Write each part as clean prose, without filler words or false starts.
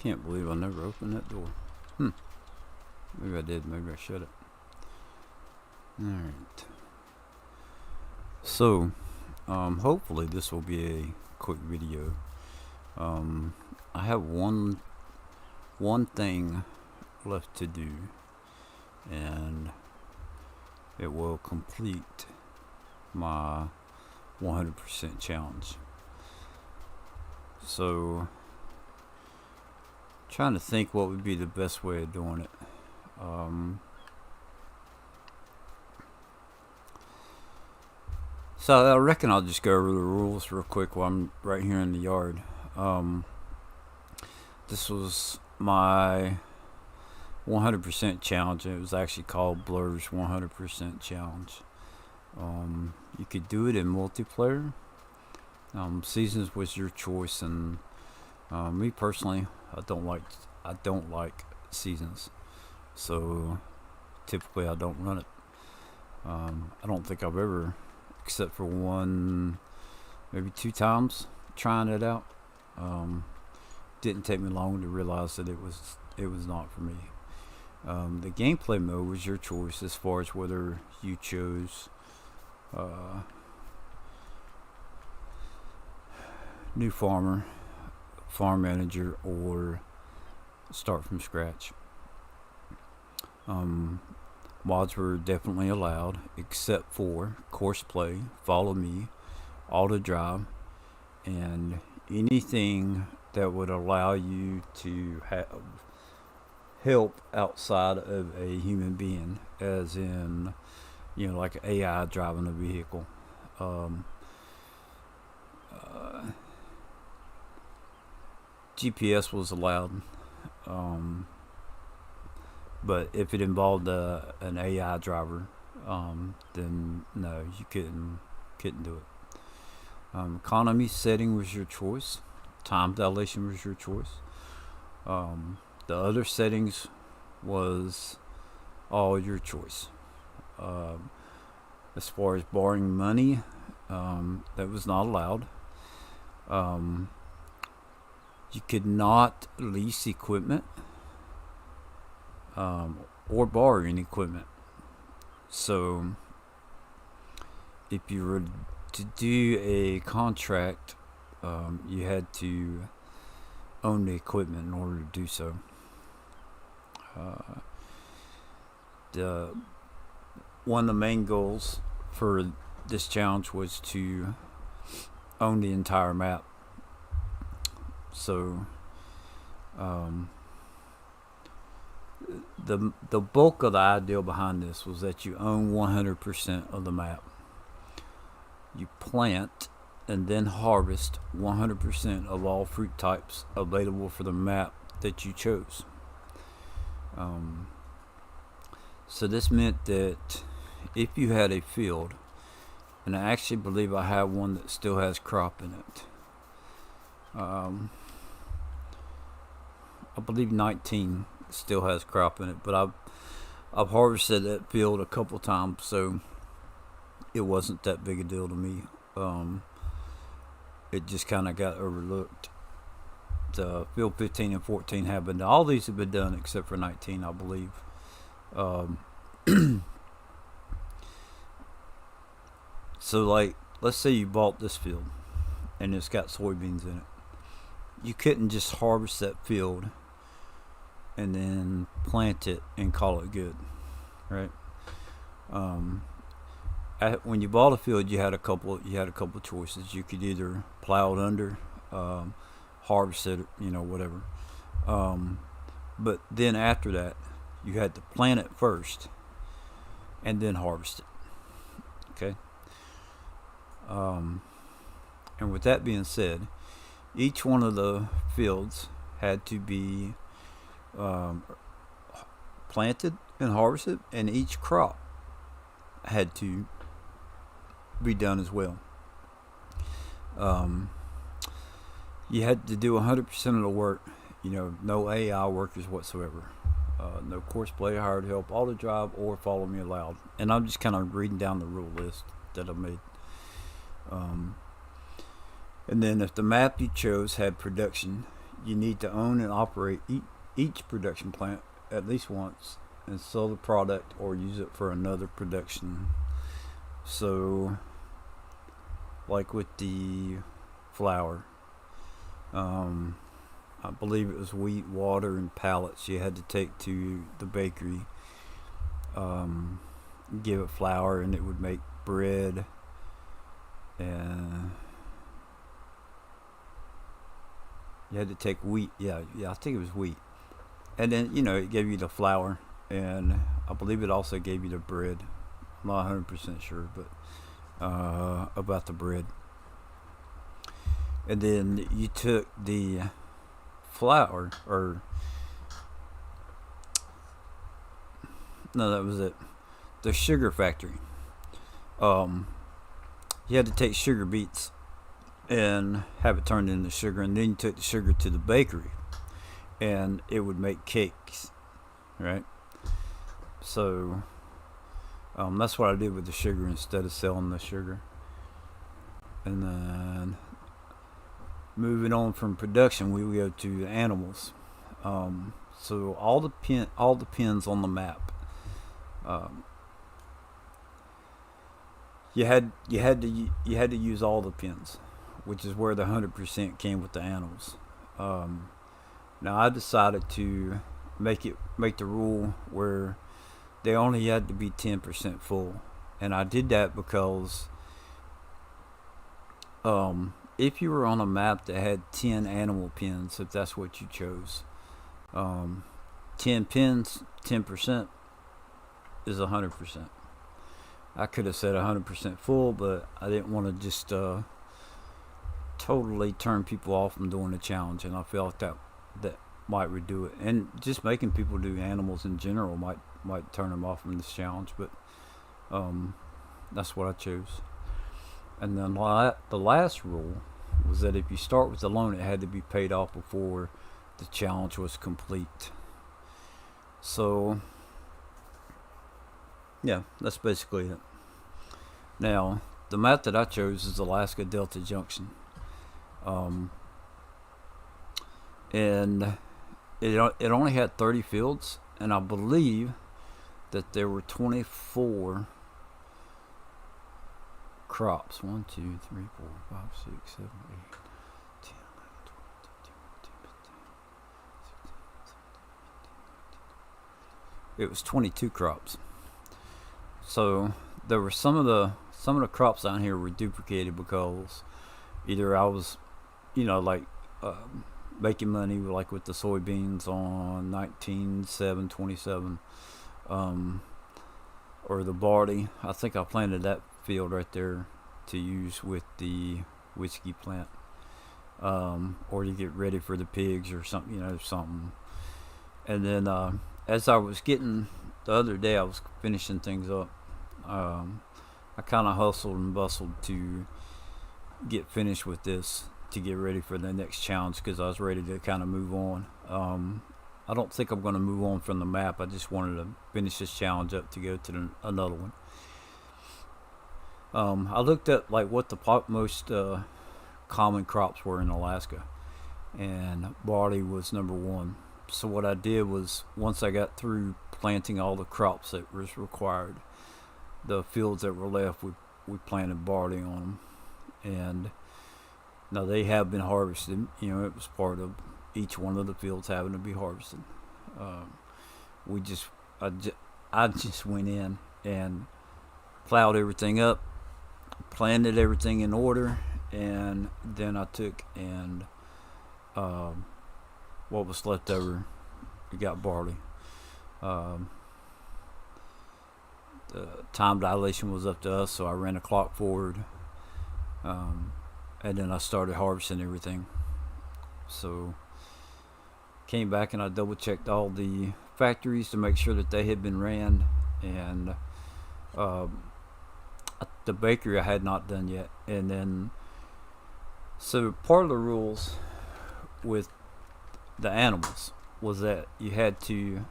Can't believe I never opened that door. Maybe I did. Maybe I shut it. Alright. So, hopefully this will be a quick video. I have one thing left to do, and it will complete my 100% challenge. So, trying to think what would be the best way of doing it. So I reckon I'll just go over the rules real quick while I'm right here in the yard. This was my 100% challenge. It was actually called Blur's 100% challenge. You could do it in multiplayer. Seasons was your choice, and me personally, I don't like seasons, so typically I don't run it. I don't think I've ever, except for one, maybe 2 times trying it out. Didn't take me long to realize that it was not for me. The gameplay mode was your choice as far as whether you chose new farmer, farm manager, or start from scratch. Mods were definitely allowed, except for course play, follow me, auto drive, and anything that would allow you to have help outside of a human being, as in, like AI driving a vehicle. GPS was allowed, but if it involved an AI driver, then no, you couldn't do it. Economy setting was your choice. Time dilation was your choice. The other settings was all your choice. As far as borrowing money, that was not allowed. You could not lease equipment or borrow any equipment. So if you were to do a contract, you had to own the equipment in order to do so. One of the main goals for this challenge was to own the entire map. So the bulk of the idea behind this was that you own 100% of the map. You plant and then harvest 100% of all fruit types available for the map that you chose. So this meant that if you had a field, and I actually believe I have one that still has crop in it. I believe 19 still has crop in it, but I've harvested that field a couple times, so it wasn't that big a deal to me. It just kind of got overlooked. The field 15 and 14 have been done. All these have been done except for 19, I believe. So, like, let's say you bought this field and it's got soybeans in it. You couldn't just harvest that field and then plant it and call it good, right? When you bought a field, you had a couple choices. You could either plow it under, harvest it, whatever. But then after that, you had to plant it first and then harvest it. Okay. And with that being said, each one of the fields had to be planted and harvested, and each crop had to be done as well. You had to do 100% of the work. No AI workers whatsoever. No course play, hired help, auto drive, or follow me allowed. And I'm just kind of reading down the rule list that I made. And then if the map you chose had production, you need to own and operate each production plant at least once and sell the product or use it for another production. So, like with the flour, I believe it was wheat, water, and pallets you had to take to the bakery, give it flour, and it would make bread. And you had to take wheat. Yeah, I think it was wheat. And then, it gave you the flour. And I believe it also gave you the bread. I'm not 100% sure, but about the bread. And then you took the flour, or no, that was it. The sugar factory. You had to take sugar beets and have it turned into sugar, and then you took the sugar to the bakery, and it would make cakes, right? So that's what I did with the sugar instead of selling the sugar. And then moving on from production, we go to animals. So all the pins on the map, you had to use all the pins, which is where the 100% came with the animals. Now I decided to make the rule where they only had to be 10% full, and I did that because if you were on a map that had 10 animal pins, if that's what you chose, 10 pins, 10% is 100%. I could have said 100% full, but I didn't want to just totally turn people off from doing the challenge, and I felt that might redo it, and just making people do animals in general might turn them off from this challenge. But that's what I chose. And then the last rule was that if you start with a loan, it had to be paid off before the challenge was complete. So yeah, that's basically it. Now, the map that I chose is Alaska Delta Junction. And it only had 30 fields, and I believe that there were 24 crops. 1, 2, 3, 4, 5, 6, 7, 8, 10, 11, 12, 13, 14, 15, 16, 17, 18, 19. It was 22 crops. So there were some of the crops down here were duplicated because either I was, making money like with the soybeans on 19/7/27, or the barley. I think I planted that field right there to use with the whiskey plant, or to get ready for the pigs or something, something. And then as I was getting, the other day I was finishing things up, I kind of hustled and bustled to get finished with this to get ready for the next challenge, because I was ready to kind of move on. I don't think I'm going to move on from the map. I just wanted to finish this challenge up to go to another one. I looked at what the most common crops were in Alaska, and barley was number one. So what I did was, once I got through planting all the crops that was required, the fields that were left, we planted barley on them. And now they have been harvested. It was part of each one of the fields having to be harvested. I just went in and plowed everything up, planted everything in order, and then I took and what was left over, we got barley. The time dilation was up to us, so I ran a clock forward, and then I started harvesting everything. So came back and I double checked all the factories to make sure that they had been ran, and the bakery I had not done yet. And then, so part of the rules with the animals was that you had to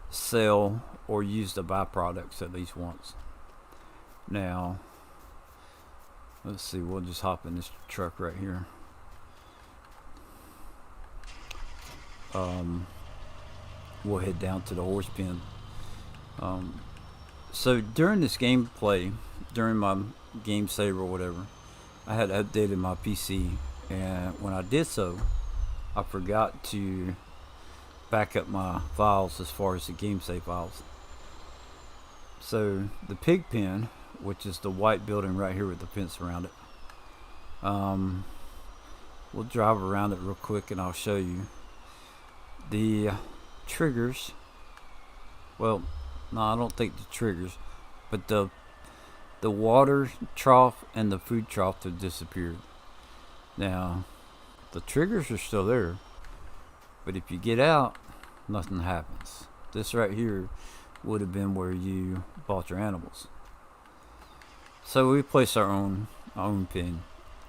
sell or use the byproducts at least once. Now, let's see, we'll just hop in this truck right here. we'll head down to the horse pen. So during this gameplay, during my game save or whatever, I had updated my PC, and when I did so, I forgot to back up my files as far as the game save files. So the pig pen, which is the white building right here with the fence around it, we'll drive around it real quick and I'll show you the triggers. Well, no, I don't think the triggers, but the water trough and the food trough have disappeared. Now, the triggers are still there, but if you get out, nothing happens. This right here would have been where you bought your animals. So we placed our own pen,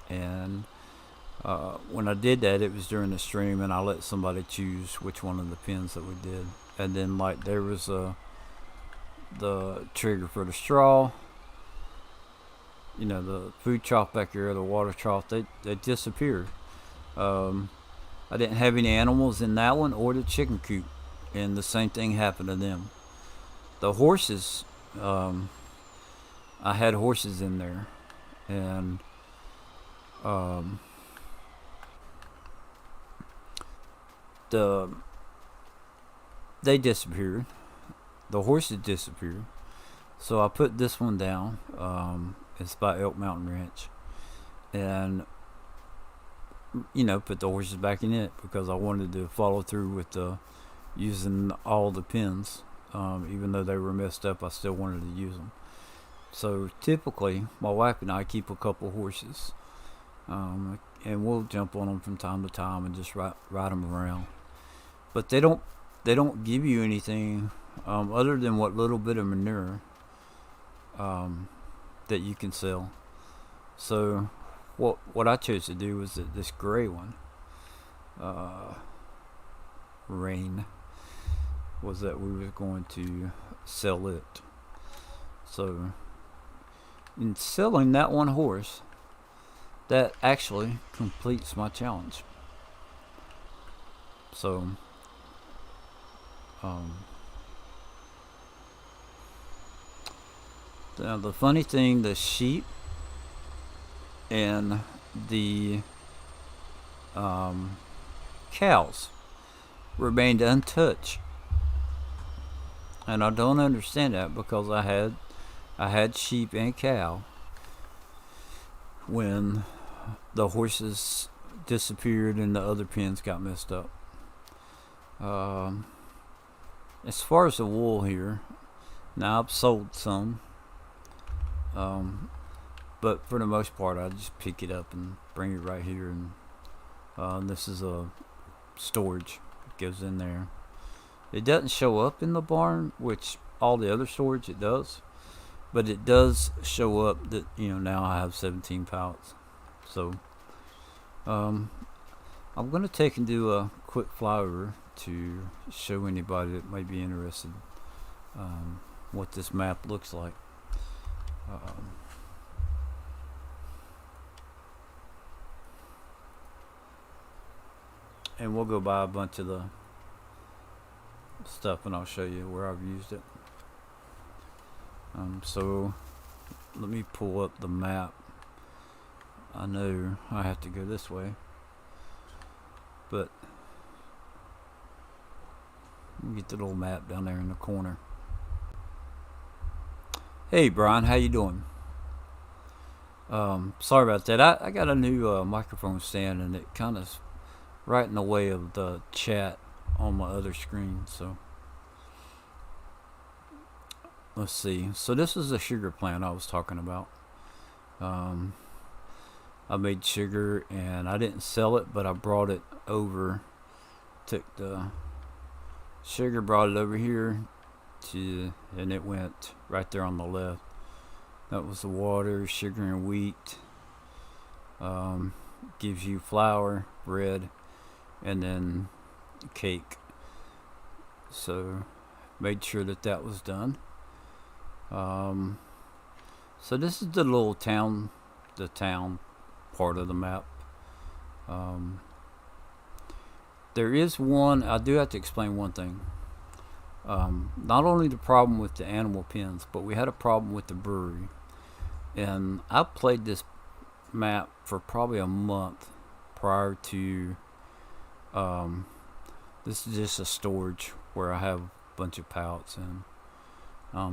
and when I did that, it was during the stream, and I let somebody choose which one of the pens that we did. And then, like, there was the trigger for the straw, you know, the food trough back here, the water trough, they disappeared. I didn't have any animals in that one or the chicken coop, and the same thing happened to them. The horses, I had horses in there, and they disappeared. The horses disappeared. So I put this one down. It's by Elk Mountain Ranch, and put the horses back in it because I wanted to follow through with using all the pens. Even though they were messed up, I still wanted to use them. So typically, my wife and I keep a couple horses, and we'll jump on them from time to time and just ride them around. But they don't give you anything other than what little bit of manure that you can sell. So what I chose to do was that this gray one, Rain, was that we were going to sell it. So in selling that one horse, that actually completes my challenge. So now the funny thing, the sheep and the cows remained untouched, and I don't understand that because I had sheep and cow when the horses disappeared and the other pens got messed up. As far as the wool here, now I've sold some, but for the most part I just pick it up and bring it right here, and this is a storage. It goes in there. It doesn't show up in the barn, which all the other storage it does, but it does show up that now I have 17 pallets. So I'm going to take and do a quick flyover to show anybody that might be interested what this map looks like. And we'll go by a bunch of the stuff and I'll show you where I've used it. So let me pull up the map. I know I have to go this way, but let me get the little map down there in the corner. Hey Brian, how you doing? Sorry about that. I got a new microphone stand, and it kind of right in the way of the chat on my other screen. So let's see. So this is the sugar plant I was talking about. I made sugar and I didn't sell it, but I brought it over. Took the sugar, brought it over here and it went right there on the left. That was the water, sugar, and wheat. Gives you flour, bread, and then cake. So made sure that was done. So this is the little town, the town part of the map. There is one. I do have to explain one thing. Not only the problem with the animal pens, but we had a problem with the brewery. And I played this map for probably a month prior to. This is just a storage where I have a bunch of pallets, and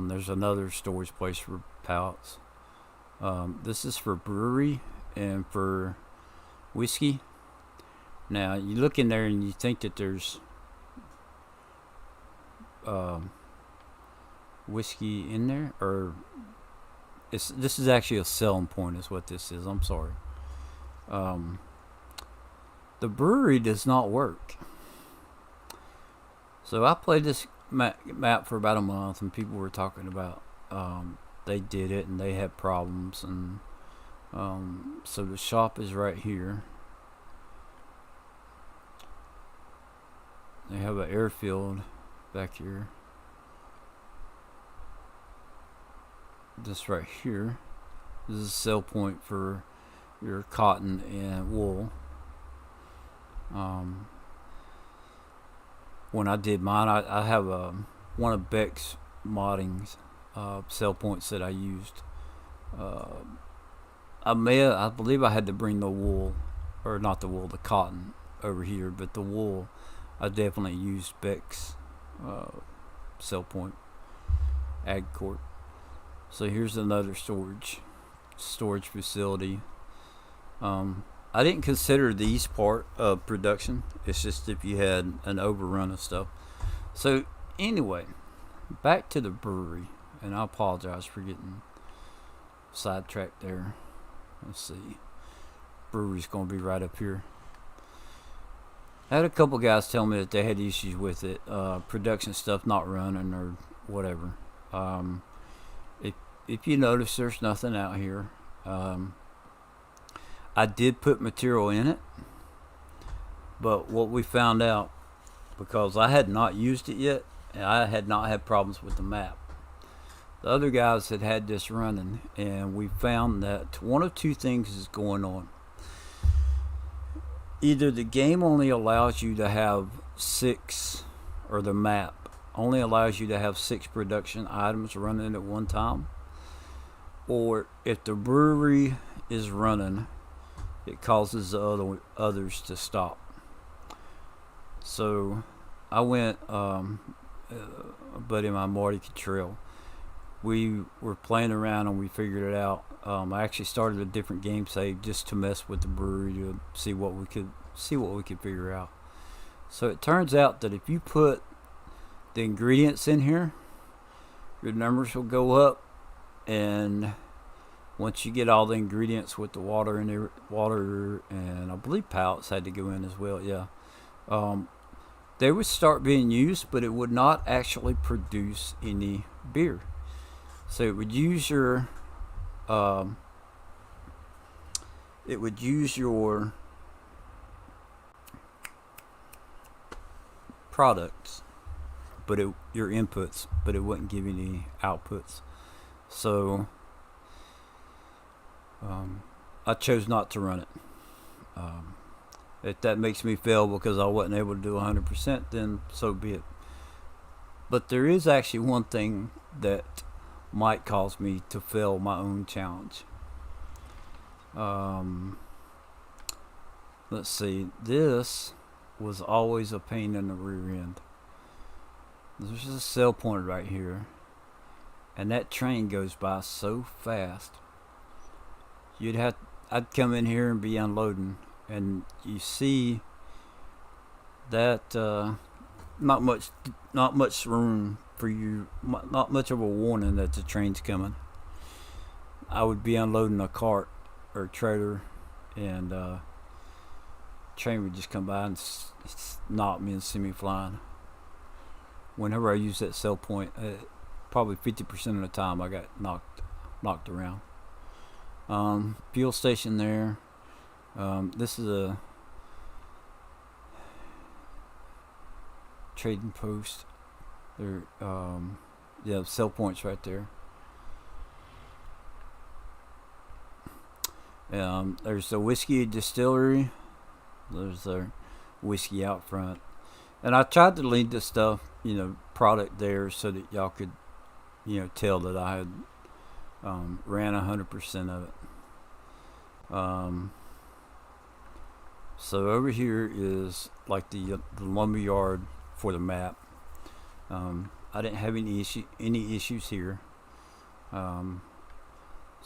there's another storage place for pallets. This is for brewery and for whiskey. Now you look in there and you think that there's whiskey in there, or this is actually a selling point, is what this is. I'm sorry. The brewery does not work. So I played this map for about a month, and people were talking about they did it and they had problems, and so the shop is right here. They have an airfield back here. This right here. This is a sell point for your cotton and wool. When I did mine, I have one of Beck's moddings sell points that I used. I believe I had to bring the wool, or not the wool, the cotton over here, but the wool I definitely used Beck's sell point, Ag Court. So here's another storage facility. I didn't consider these part of production. It's just if you had an overrun of stuff. So anyway, back to the brewery, and I apologize for getting sidetracked there. Let's see. Brewery's going to be right up here. I had a couple guys tell me that they had issues with it, production stuff not running or whatever. If you notice, there's nothing out here. I did put material in it, but what we found out, because I had not used it yet, and I had not had problems with the map. The other guys had this running, and we found that one of two things is going on. Either the game only allows you to have 6, or the map only allows you to have 6 production items running at one time, or if the brewery is running, it causes the others to stop. So I went, a buddy of mine, Marty Cottrell, we were playing around and we figured it out. I actually started a different game save just to mess with the brewery to see what we could figure out. So it turns out that if you put the ingredients in here, your numbers will go up, and once you get all the ingredients with the water and I believe pallets had to go in as well, yeah. They would start being used, but it would not actually produce any beer. So it would use your products, but your inputs, but it wouldn't give you any outputs. So I chose not to run it. If that makes me fail because I wasn't able to do 100%, then so be it. But there is actually one thing that might cause me to fail my own challenge. Let's see. This was always a pain in the rear end. There's just a sell point right here, and that train goes by so fast. I'd come in here and be unloading, and you see that not much room for you, not much of a warning that the train's coming. I would be unloading a cart or trailer, and train would just come by and knock me and send me flying. Whenever I use that sell point, probably 50% of the time I got knocked around. Fuel station there. This is a trading post. There, yeah, sell points right there. There's a whiskey distillery. There's a whiskey out front. And I tried to leave the stuff, product there so that y'all could, tell that I had ran 100% of it. So over here is like the lumber yard for the map. I didn't have any issues here. So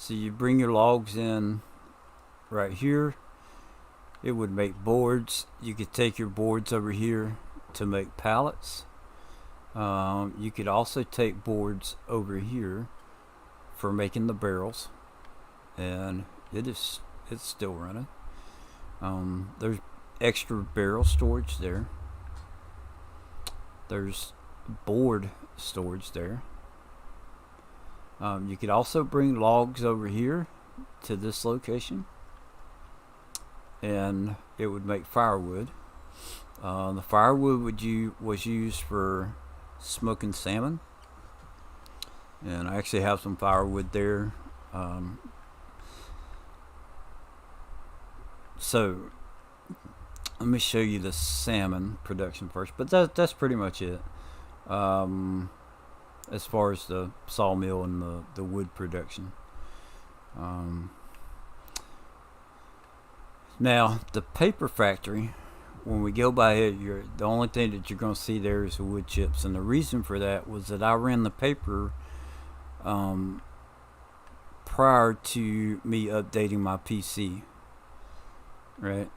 you bring your logs in right here. It would make boards. You could take your boards over here to make pallets. You could also take boards over here for making the barrels, and it's still running. There's extra barrel storage there. There's board storage there. You could also bring logs over here to this location, and it would make firewood. The firewood was used for smoking salmon, and I actually have some firewood there. So let me show you the salmon production first, but that's pretty much it. As far as the sawmill and the wood production. Now the paper factory, when we go by it, the only thing that you're going to see there is the wood chips, and the reason for that was that I ran the paper prior to me updating my PC, right?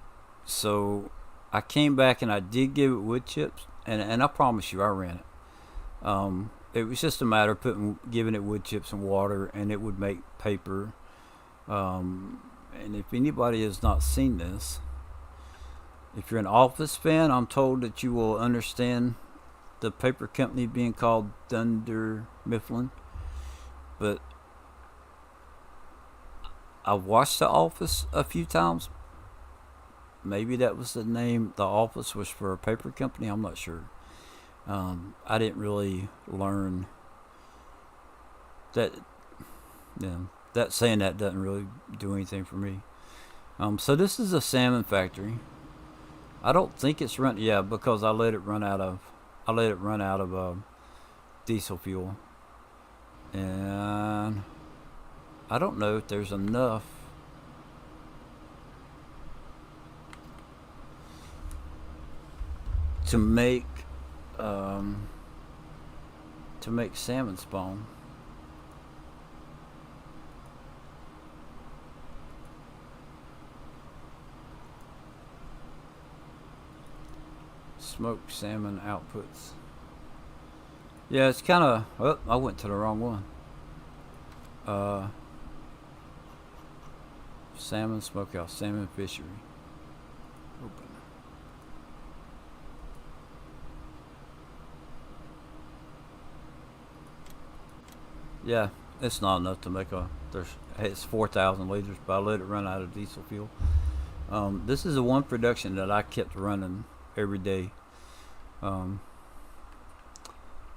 So I came back and I did give it wood chips, and I promise you I ran it. It was just a matter of giving it wood chips and water, and it would make paper. And if anybody has not seen this, if you're an Office fan, I'm told that you will understand the paper company being called Dunder Mifflin. But I've watched The Office a few times. Maybe that was the name. The Office was for a paper company. I'm not sure. I didn't really learn that. That saying that doesn't really do anything for me. So this is a salmon factory. I don't think it's run. Yeah, because I let it run out of diesel fuel, and I don't know if there's enough to make salmon spawn. Smoked salmon outputs. Yeah, it's kind of. Oh, I went to the wrong one. Salmon smokehouse, salmon fishery. Open. Yeah, it's not enough to make it's 4,000 liters, but I let it run out of diesel fuel. This is the one production that I kept running every day.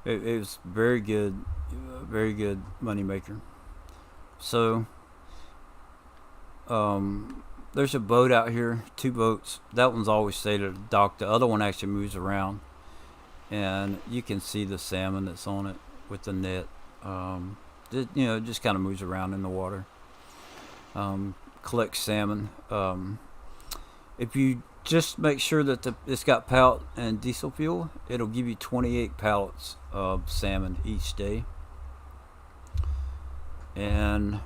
It was very good money maker. So there's a boat out here, 2 boats. That one's always stayed at the dock. The other one actually moves around, and you can see the salmon that's on it with the net. It just kind of moves around in the water. Collects salmon. If you just make sure that it's got pallet and diesel fuel, it'll give you 28 pallets of salmon each day. And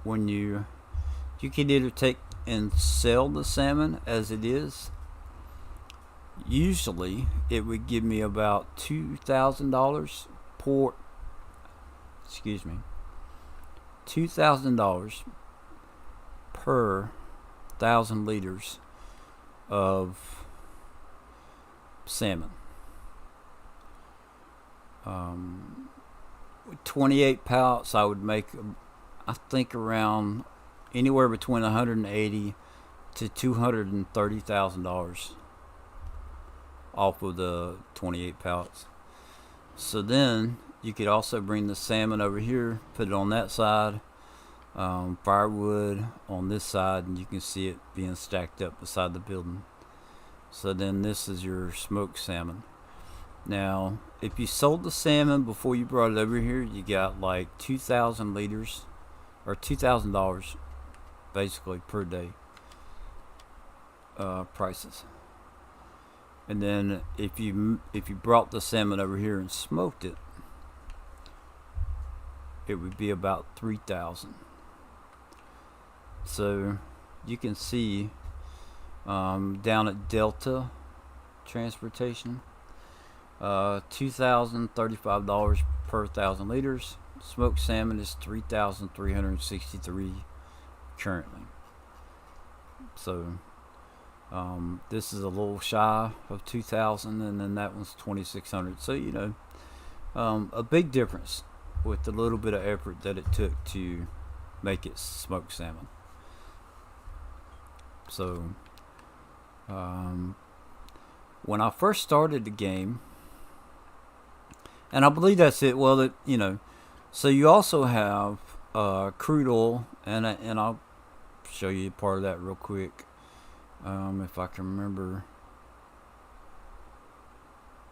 when you can either take and sell the salmon as it is. Usually it would give me about $2,000 $2,000 per 1,000 liters of salmon. 28 pallets, I would make, I think, around anywhere between $180,000 to $230,000 off of the 28 pallets. So then you could also bring the salmon over here, put it on that side, firewood on this side, and you can see it being stacked up beside the building. So then this is your smoked salmon. Now, if you sold the salmon before you brought it over here, you got like 2,000 liters or $2,000 basically per day prices. And then if you brought the salmon over here and smoked it, it would be about 3,000. So you can see down at Delta Transportation, $2,035 per 1,000 liters. Smoked salmon is 3,363 currently. So this is a little shy of 2,000, and then that one's 2,600. So a big difference with the little bit of effort that it took to make it smoked salmon. So when I first started the game, and I believe that's it. Well, so you also have crude oil, and I'll show you part of that real quick. If I can remember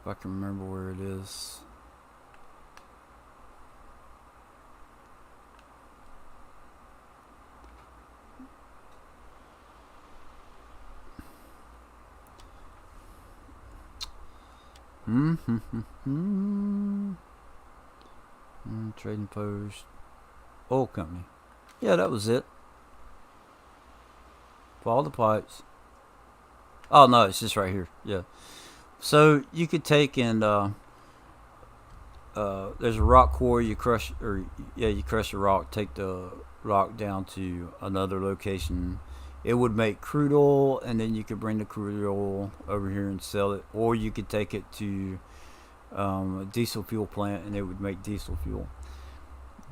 where it is. Trading Post, oil company. Yeah, that was it. For all the pipes. Oh no, it's just right here. Yeah. So you could take and there's a rock quarry. You crush the rock. Take the rock down to another location. It would make crude oil, and then you could bring the crude oil over here and sell it, or you could take it to a diesel fuel plant, and it would make diesel fuel.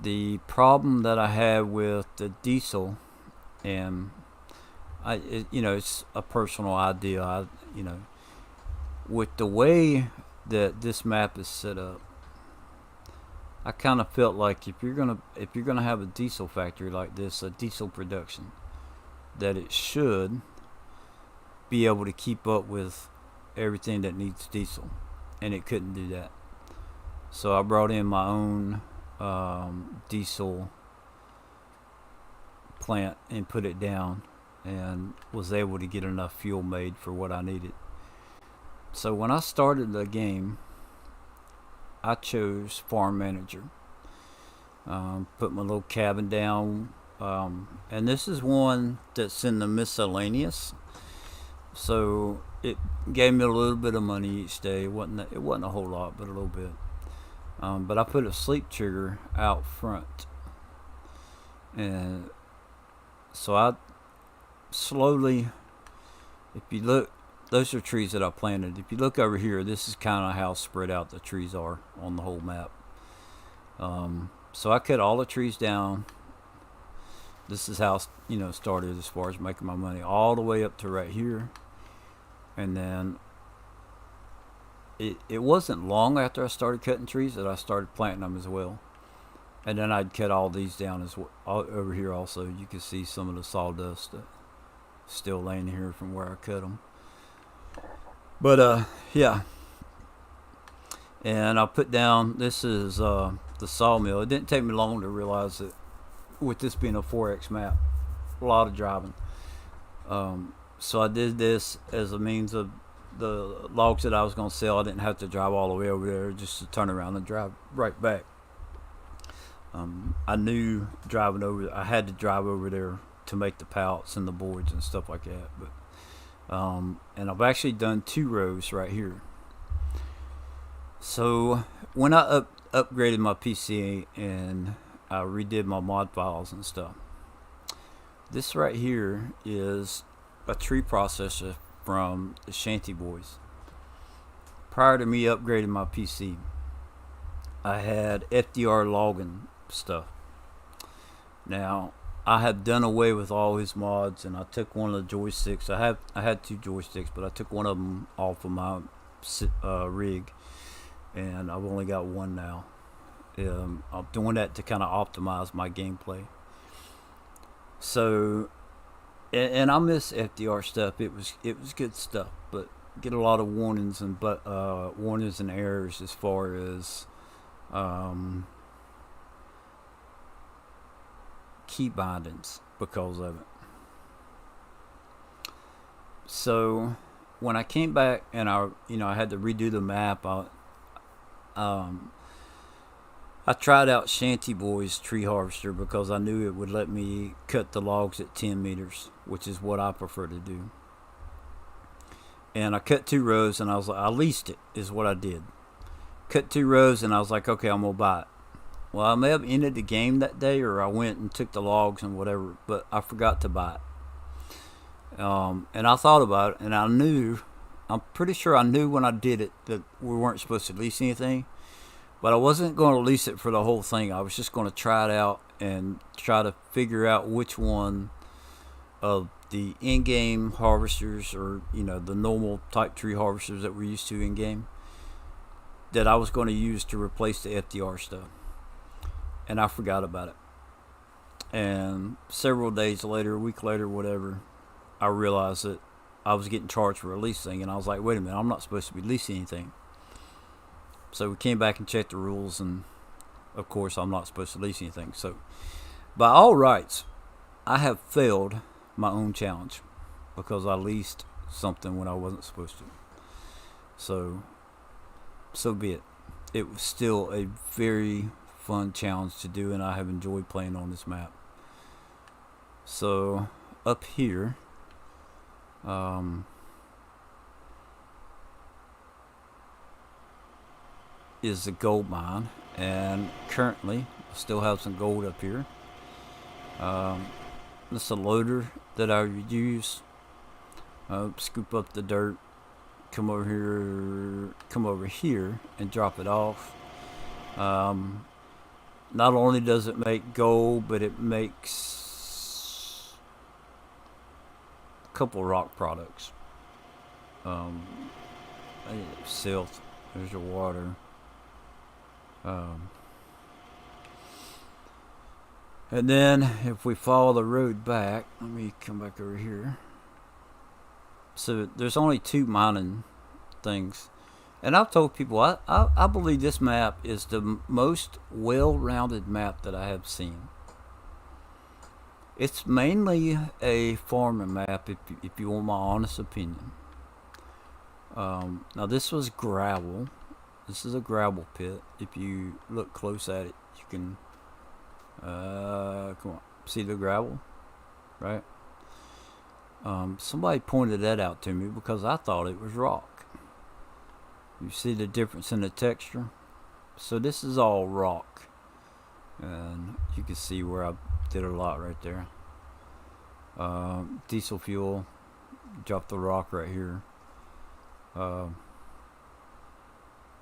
The problem that I have with the diesel, and it's a personal idea. With the way that this map is set up, I kind of felt like if you're gonna have a diesel factory like this, a diesel production, that it should be able to keep up with everything that needs diesel, and it couldn't do that. So I brought in my own diesel plant and put it down, and was able to get enough fuel made for what I needed. So when I started the game, I chose farm manager. Put my little cabin down, and this is one that's in the miscellaneous, so it gave me a little bit of money each day. It wasn't a whole lot, but a little bit. But I put a sleep trigger out front, and so I slowly, if you look, those are trees that I planted. If you look over here, this is kind of how spread out the trees are on the whole map. So I cut all the trees down. This is how started as far as making my money, all the way up to right here. And then it wasn't long after I started cutting trees that I started planting them as well. And then I'd cut all these down as well. Over here also, you can see some of the sawdust still laying here from where I cut them. But yeah. And I put down, this is the Sawmill. It didn't take me long to realize that with this being a 4X map, a lot of driving. So I did this as a means of the logs that I was going to sell. I didn't have to drive all the way over there just to turn around and drive right back. I knew driving over, I had to drive over there to make the pallets and the boards and stuff like that. But and I've actually done 2 rows right here. So when I upgraded my PC and I redid my mod files and stuff, this right here is a tree processor from the Shanty Boys. Prior to me upgrading my PC, I had FDR logging stuff. Now I have done away with all his mods, and I took one of the joysticks. I had 2 joysticks, but I took one of them off of my rig, and I've only got one now. I'm doing that to kind of optimize my gameplay. So, and I miss FDR stuff. It was good stuff, but get a lot of warnings and errors as far as key bindings because of it. So when I came back and I had to redo the map, I tried out Shanty Boy's tree harvester because I knew it would let me cut the logs at 10 meters, which is what I prefer to do. And I cut 2 rows, and I was like, I leased it, is what I did. Cut 2 rows, and I was like, okay, I'm going to buy it. Well, I may have ended the game that day, or I went and took the logs and whatever, but I forgot to buy it. And I thought about it, and I'm pretty sure I knew when I did it that we weren't supposed to lease anything. But I wasn't going to lease it for the whole thing. I was just going to try it out and try to figure out which one of the in-game harvesters, or the normal type tree harvesters that we're used to in-game, that I was going to use to replace the FDR stuff. And I forgot about it. And several days later, a week later, whatever, I realized that I was getting charged for a lease thing. And I was like, wait a minute, I'm not supposed to be leasing anything. So we came back and checked the rules, and of course I'm not supposed to lease anything. So by all rights, I have failed my own challenge because I leased something when I wasn't supposed to. So be it. It was still a very fun challenge to do, and I have enjoyed playing on this map. So up here, is the gold mine, and currently I still have some gold up here. This is a loader that I use. Scoop up the dirt, come over here and drop it off. Not only does it make gold, but it makes a couple rock products. Silt. There's your water. And then if we follow the road back, let me come back over here. So there's only 2 mining things, and I've told people I believe this map is the most well-rounded map that I have seen. It's mainly a farming map, if you want my honest opinion. Now this was gravel. This is a gravel pit. If you look close at it, you can come on, see the gravel, right? Somebody pointed that out to me because I thought it was rock. You see the difference in the texture? So this is all rock, and you can see where I did a lot right there. Diesel fuel, drop the rock right here.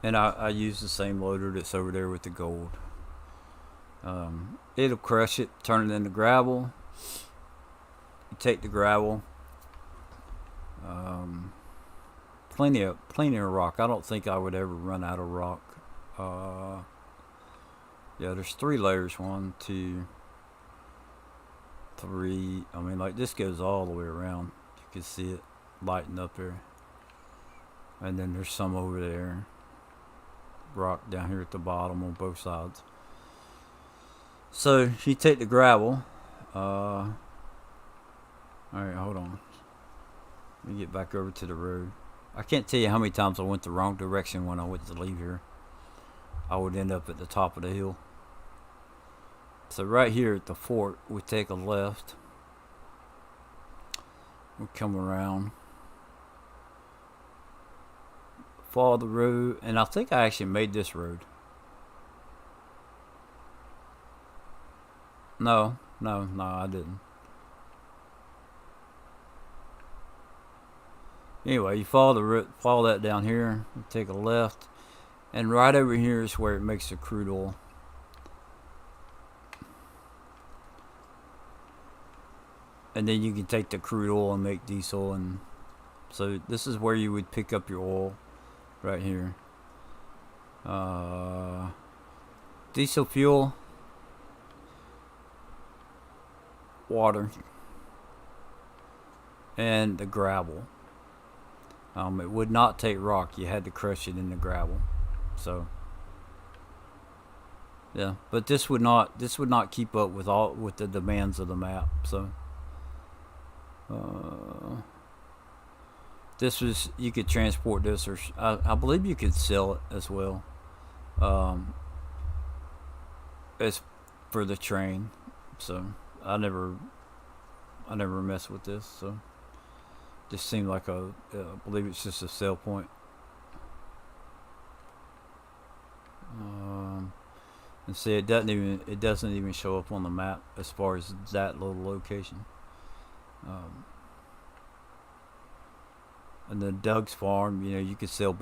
And I use the same loader that's over there with the gold. It'll crush it, turn it into gravel. You take the gravel. Plenty of rock. I don't think I would ever run out of rock. Yeah, there's 3 layers. 1, 2, 3. I mean, like, this goes all the way around. You can see it lighting up there. And then there's some over there. Rock down here at the bottom on both sides. So you take the gravel. Alright, hold on. Let me get back over to the road. I can't tell you how many times I went the wrong direction when I went to leave here. I would end up at the top of the hill. So right here at the fort, we take a left. We come around. Follow the road, and I think I actually made this road. No, I didn't. Anyway, you follow that down here, you take a left, and right over here is where it makes the crude oil. And then you can take the crude oil and make diesel, and so this is where you would pick up your oil. Right here. Diesel fuel, water, and the gravel. It would not take rock. You had to crush it in the gravel. So yeah, but this would not keep up with the demands of the map. So this was, you could transport this, or I believe you could sell it as well, as for the train. So I never messed with this. So just seemed like I believe it's just a sell point. And see, it doesn't even show up on the map as far as that little location. And then Doug's farm, you could sell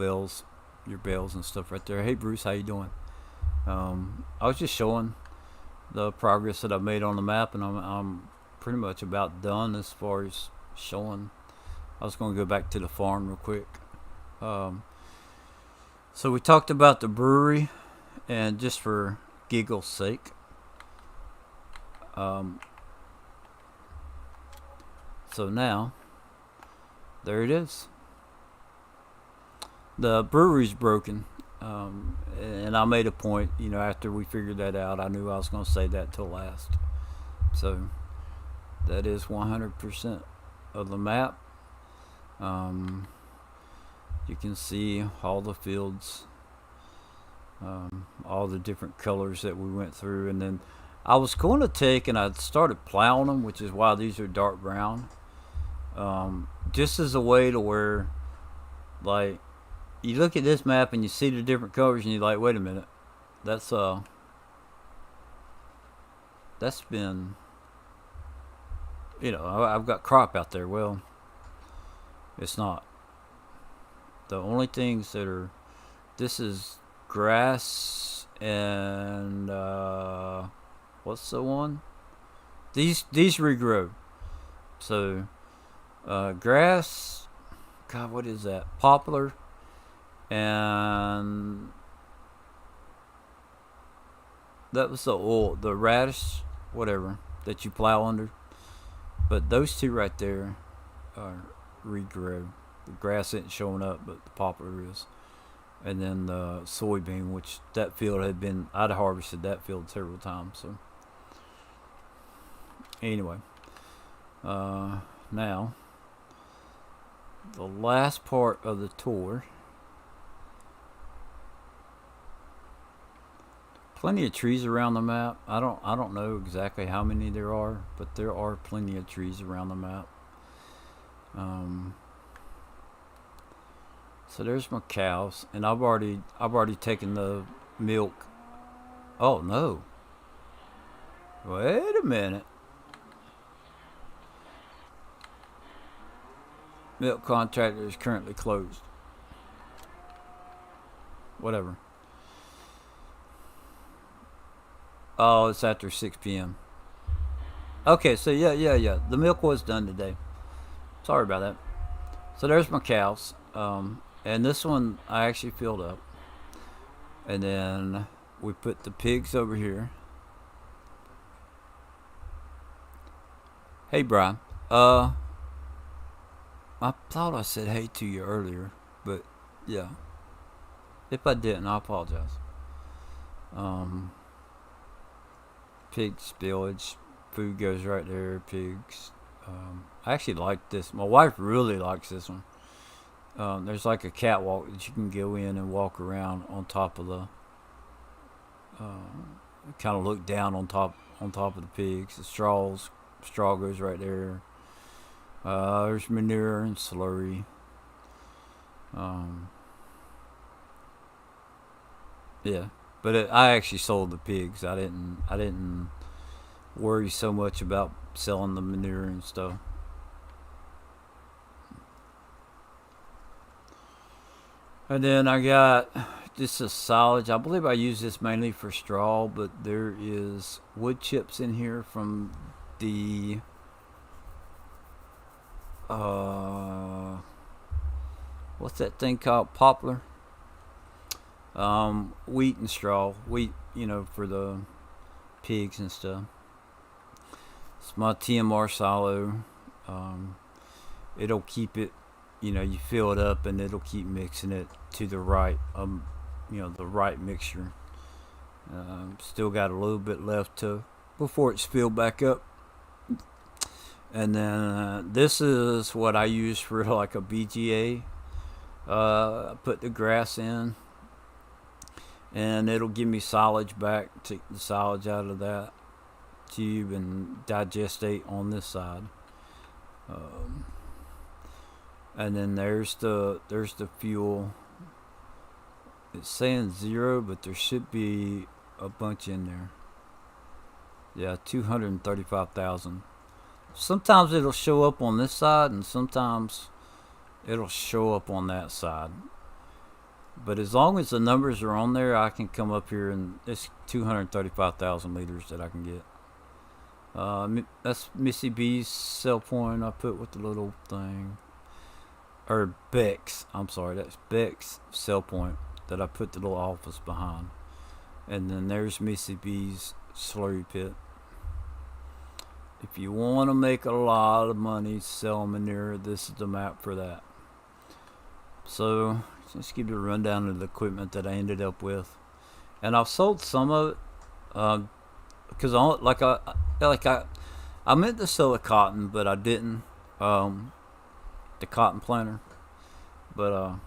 your bales and stuff right there. Hey Bruce, how you doing? I was just showing the progress that I've made on the map, and I'm pretty much about done as far as showing. I was going to go back to the farm real quick. So we talked about the brewery, and just for giggle's sake, so now there it is. The brewery's broken, and I made a point, after we figured that out. I knew I was going to say that till last. So that is 100% of the map. You can see all the fields, all the different colors that we went through, and then I was going to take and I started plowing them, which is why these are dark brown, just as a way to where, like, you look at this map and you see the different colors and you're like, wait a minute, that's been, I've got crop out there. Well, it's not. The only things that are, this is grass and what's the one? These regrow. So grass, God, what is that? Poplar and that was the radish, whatever, that you plow under. But those two right there are regrow. The grass isn't showing up, but the poplar is. And then the soybean, which that field I'd harvested that field several times. So anyway, now the last part of the tour. Plenty of trees around the map. I don't know exactly how many there are, but there are plenty of trees around the map. So there's my cows, and I've already taken the milk. Oh no! Wait a minute. Milk contractor is currently closed. Whatever. Oh, it's after 6 p.m. Okay, so yeah. The milk was done today. Sorry about that. So there's my cows. And this one I actually filled up. And then we put the pigs over here. Hey Brian. I thought I said hey to you earlier, but yeah. If I didn't, I apologize. Pig spillage. Food goes right there. Pigs. I actually like this. My wife really likes this one. There's like a catwalk that you can go in and walk around on top of the. Kind of look down on top of the pigs. The straw goes right there. There's manure and slurry. Yeah, but I actually sold the pigs. I didn't worry so much about selling the manure and stuff. And then I got just a silage. I believe I use this mainly for straw, but there is wood chips in here from the what's that thing called? Poplar. Wheat and straw. Wheat, for the pigs and stuff. It's my TMR silo. It'll keep it you fill it up and it'll keep mixing it to the right, the right mixture. Still got a little bit left to before it's filled back up. And then this is what I use for like a BGA. I put the grass in, and it'll give me silage back. Take the silage out of that tube and digestate on this side. And then there's the fuel. It's saying 0, but there should be a bunch in there. Yeah, 235,000. Sometimes it'll show up on this side, and sometimes it'll show up on that side. But as long as the numbers are on there, I can come up here, and it's 235,000 liters that I can get. That's Missy B's sell point I put with the little thing. Or Beck's, I'm sorry, that's Beck's sell point that I put the little office behind. And then there's Missy B's slurry pit. If you want to make a lot of money, sell them in there. This is the map for that. So, just give you a rundown of the equipment that I ended up with. And I've sold some of it because I meant to sell the cotton, but I didn't. The cotton planter, but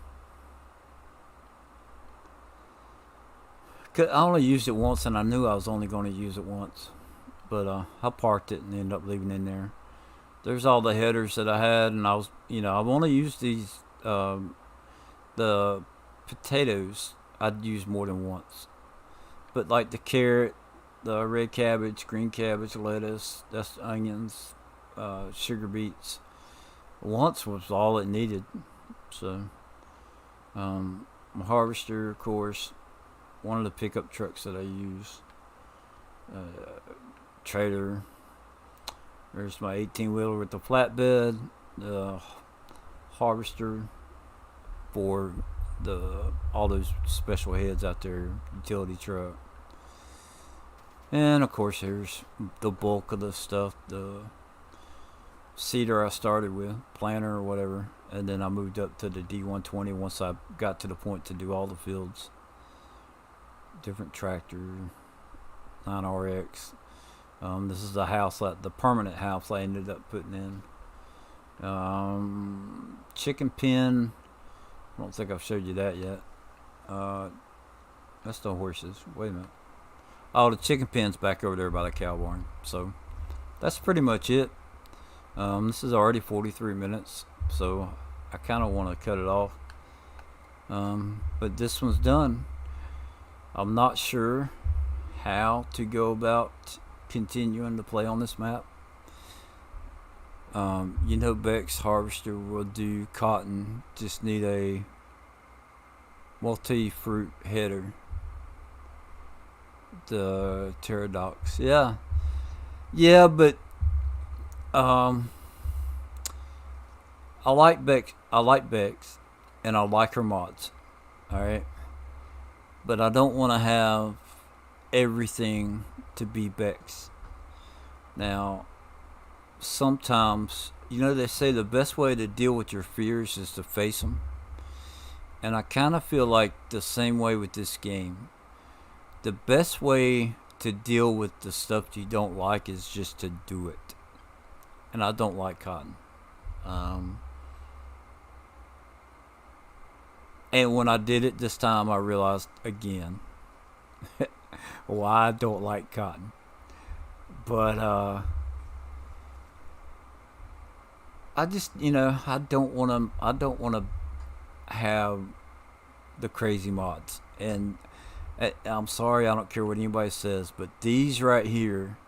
I only used it once, and I knew I was only going to use it once. But I parked it and ended up leaving it in there. There's all the headers that I had, and I was, I've only used these, the potatoes I'd use more than once. But like the carrot, the red cabbage, green cabbage, lettuce, that's onions, sugar beets. Once was all it needed. So, my harvester, of course, one of the pickup trucks that I use. Trailer. There's my 18-wheeler with the flatbed, the harvester for all those special heads out there, utility truck. And of course here's the bulk of the stuff, the seeder I started with, planter or whatever, and then I moved up to the D120 once I got to the point to do all the fields. Different tractor, 9RX. This is the house, the permanent house I ended up putting in. Chicken pen. I don't think I've showed you that yet. That's the horses. Wait a minute. Oh, the chicken pen's back over there by the cow barn. So that's pretty much it. This is already 43 minutes, so I kind of want to cut it off. But this one's done. I'm not sure how to go about continuing to play on this map. Beck's harvester will do cotton, just need a multi-fruit header. The Pterodox, yeah, but I like Beck's, and I like her mods. All right, but I don't want to have everything to be Beck's. Now, sometimes, they say the best way to deal with your fears is to face them. And I kind of feel like the same way with this game. The best way to deal with the stuff you don't like is just to do it. And I don't like cotton. And when I did it this time, I realized again why I don't like cotton. But I just, I don't want to have the crazy mods. And I'm sorry, I don't care what anybody says, but these right here,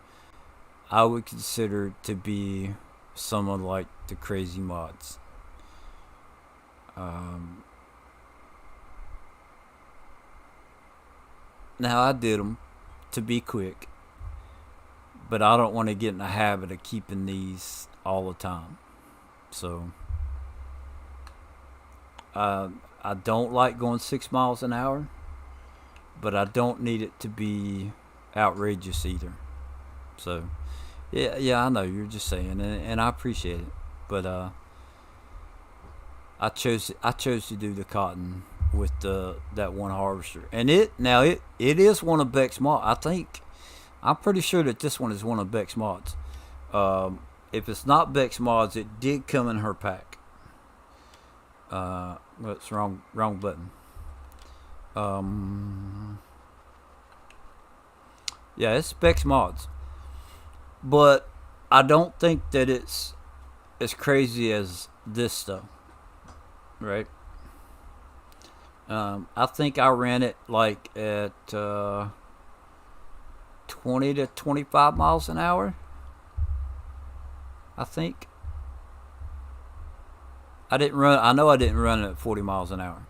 I would consider to be someone like the crazy mods. Now, I did them to be quick, but I don't want to get in the habit of keeping these all the time. So, I don't like going 6 miles an hour, but I don't need it to be outrageous either. So, yeah, I know you're just saying, and I appreciate it, but I chose to do the cotton with that one harvester, and it is one of Beck's mods. I'm pretty sure that this one is one of Beck's mods. If it's not Beck's mods, it did come in her pack. It's wrong button. Yeah, it's Beck's mods, but I don't think that it's as crazy as this stuff, right? I think I ran it like at 20 to 25 miles an hour. I think. I know I didn't run it at 40 miles an hour.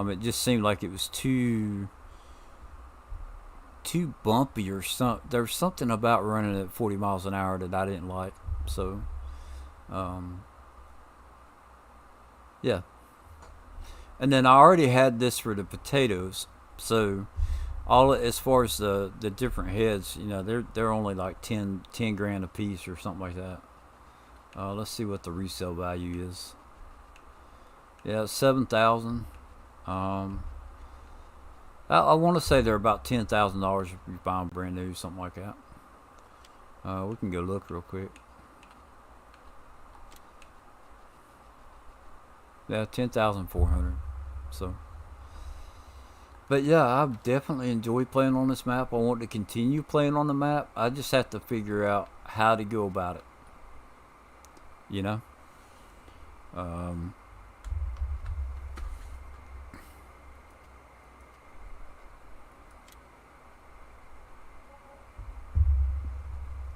It just seemed like it was too bumpy or something. There was something about running at 40 miles an hour that I didn't like. So, yeah. And then I already had this for the potatoes. So, as far as the different heads, they're only like 10 grand a piece or something like that. Let's see what the resale value is. Yeah, it's 7,000. I want to say they're about $10,000 if you buy them brand new, something like that. We can go look real quick. Yeah, 10,400. So, but yeah, I've definitely enjoyed playing on this map. I want to continue playing on the map. I just have to figure out how to go about it.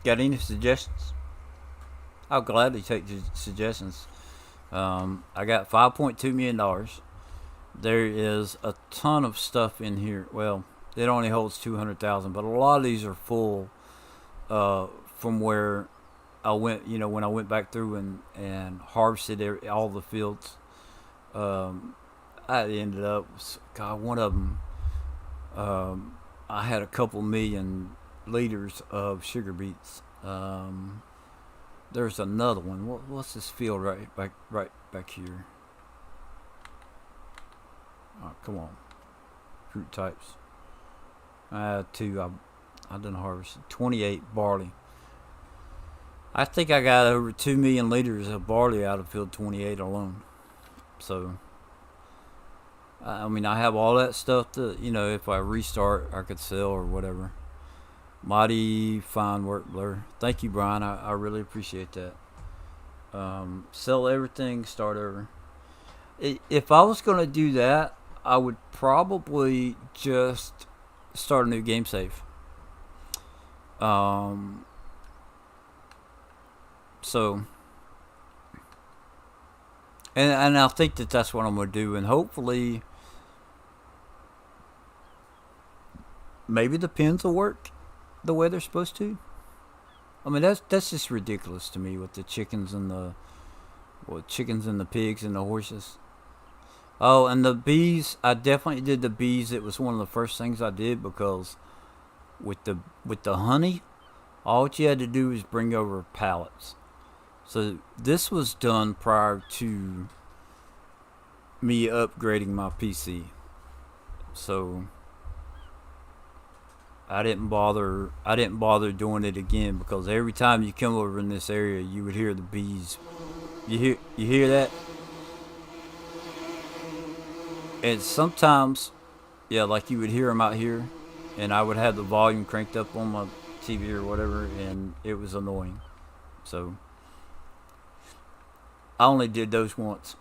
Got any suggestions? I'll gladly take suggestions. I got $5.2 million. There is a ton of stuff in here. Well, it only holds 200,000, but a lot of these are full from where I went, when I went back through and harvested all the fields. I ended up, one of them, I had a couple million liters of sugar beets. There's another one. What's this field right back here? Oh, come on. Fruit types. I had two. I done harvested 28 barley. I think I got over 2 million liters of barley out of field 28 alone. So, I have all that stuff that, if I restart, I could sell or whatever. Mighty fine work, Blur. Thank you, Brian. I really appreciate that. Sell everything, start over. If I was going to do that, I would probably just start a new game save. So, and I think that's what I'm going to do, and hopefully maybe the pins will work the way they're supposed to. That's just ridiculous to me with the chickens and the pigs and the horses. Oh, and the bees, I definitely did the bees. It was one of the first things I did because with the honey, all you had to do was bring over pallets. So this was done prior to me upgrading my PC. So I didn't bother doing it again because every time you come over in this area, you would hear the bees. You hear that? And sometimes, yeah, like you would hear them out here, and I would have the volume cranked up on my TV or whatever, and it was annoying. So I only did those once.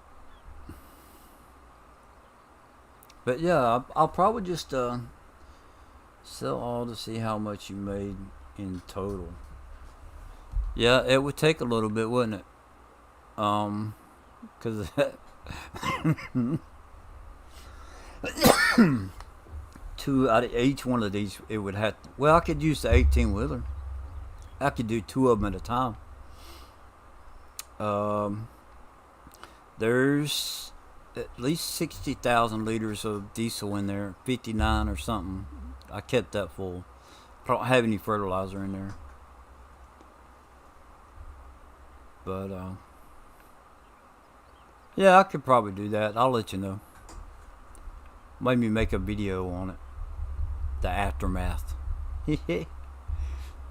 But yeah, I'll probably just sell all to see how much you made in total. Yeah, it would take a little bit, wouldn't it? Because two out of each one of these, it would have to, well, I could use the 18 wheeler. I could do two of them at a time. There's at least 60,000 liters of diesel in there, 59 or something. I kept that full. I don't have any fertilizer in there. But Yeah, I could probably do that. I'll let you know. Maybe make a video on it. The aftermath.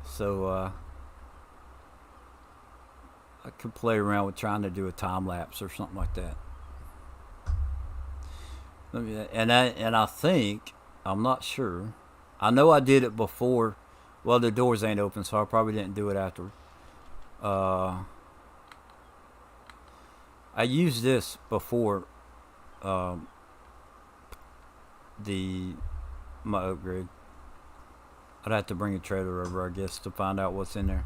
So, I could play around with trying to do a time lapse or something like that. And I think, I'm not sure. I know I did it before. Well, the doors ain't open, so I probably didn't do it after. Uh, I used this before um, the my upgrade. I'd have to bring a trailer over, I guess, to find out what's in there.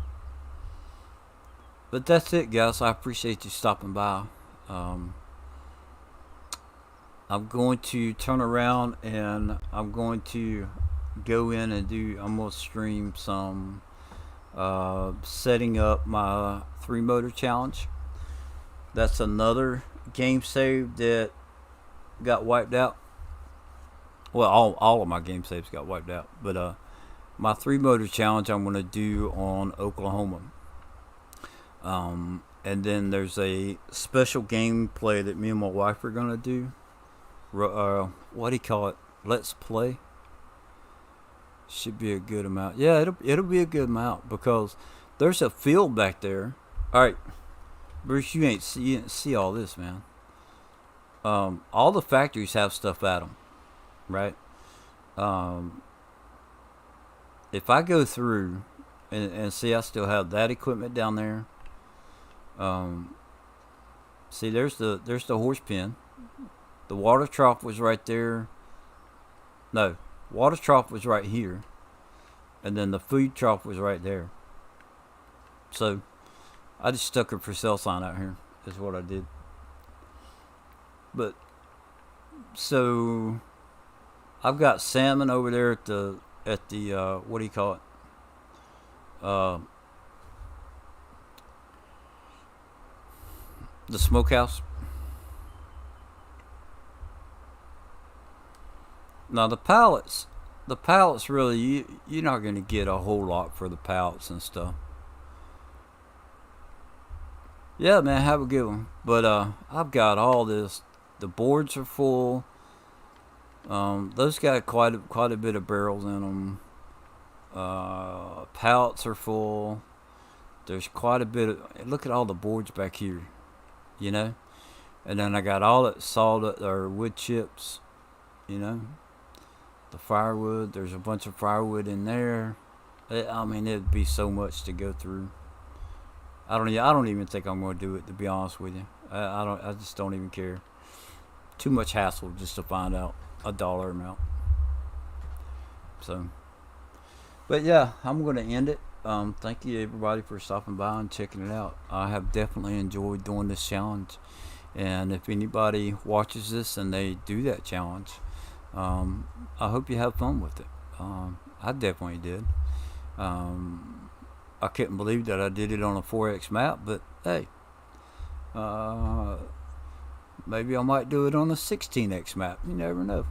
But that's it, guys. I appreciate you stopping by. Um, I'm going to turn around and I'm going to go in and do. I'm going to stream some setting up my 3 motor challenge. That's another game save that got wiped out. Well, all of my game saves got wiped out. But my 3 motor challenge I'm going to do on Oklahoma. And then there's a special gameplay that me and my wife are going to do. What do you call it? Let's play. Should be a good amount. Yeah, it'll be a good amount because there's a field back there. All right, Bruce, you didn't see all this, man. All the factories have stuff at them, right? Um, if I go through and see, I still have that equipment down there. Um, See, there's the horse pen. The water trough was right there. No, water trough was right here, and then the food trough was right there. So I just stuck a for sale sign out here. Is what I did. But so I've got salmon over there at the what do you call it? Uh, the smokehouse. Now the pallets really you're not going to get a whole lot for the pallets and stuff. Yeah, man, have a good one. But I've got all this. The boards are full. Those got quite a bit of barrels in them. Pallets are full. There's quite a bit of. Look at all the boards back here, you know. And then I got all that sawed or wood chips, you know. The firewood. There's a bunch of firewood in there. I mean, it'd be so much to go through. I don't even think I'm going to do it, to be honest with you. I just don't even care. Too much hassle just to find out a dollar amount. So, but yeah, I'm going to end it. Thank you everybody for stopping by and checking it out. I have definitely enjoyed doing this challenge, and if anybody watches this and they do that challenge, I hope you have fun with it. I definitely did. I couldn't believe that I did it on a 4X map, but hey, uh, maybe I might do it on a 16X map. You never know.